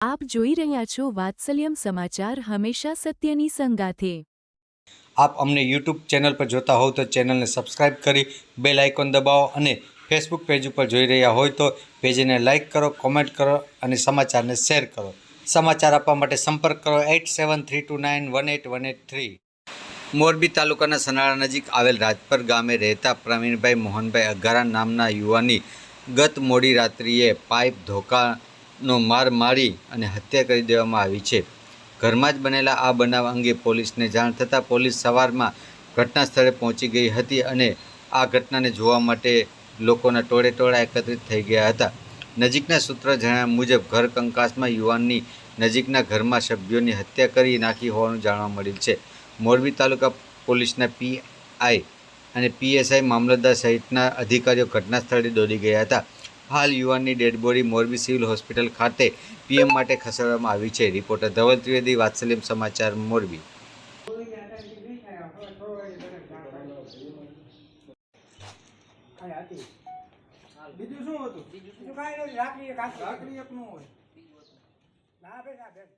આપ જોઈ રહ્યા છો વાત્સલ્યમ સમાચાર, હંમેશા સત્યની સંગાથે। आप अमने यूट्यूब चैनल पर जोता हो तो चैनल ने सब्सक्राइब करी बेल आइकन दबाओ अने फेसबुक पेज पर जोई रह्या हो तो पेज ने लाइक करो, कॉमेंट करो अने समाचार ने शेर करो। समाचार आपवा माटे संपर्क करो 8732918183। मोरबी तालुकाना सनाळा नजीक आवेल राजपर गामे रहता प्रवीणभाई मोहनभाई अघारा नामना युवानी गत मोडी रात्रिए पाइप धोकानो मार मारी अने हत्या करी देवामां आवी छे। घरमां ज बनेला आ बनाव अंगे पोलीसने जाण थતાં पोलीस सवारमां घटना स्थळे पहोंची गई हती अने आ घटनाने जोवा माटे लोकोना टोळे टोळा एकत्रित थई गया हता। नजीकना सूत्रों जणाव्या मुजब घर कंकासमां युवाननी नजीकना घरमां सभ्योनी हत्या करी नाखी होવાનું જાણવા મળેલ છે। मोरबी तालुका पोलीसना पीआई અને પીએસઆઈ મામલતદાર સહિતના અધિકારીઓ ઘટના સ્થળે દોડી ગયા હતા। हाल युवाननी dead body Morbi civil hospital खाते पीएम माटे खसेडवामां आवी छे। रिपोर्टर धवल त्रिवेदी, वात्सल्यम समाचार, मोरबी। બીજું શું હતું? બીજું કાંઈ નથી, રાખડી એક આપનું હોય. ના ભાઈ ના બેન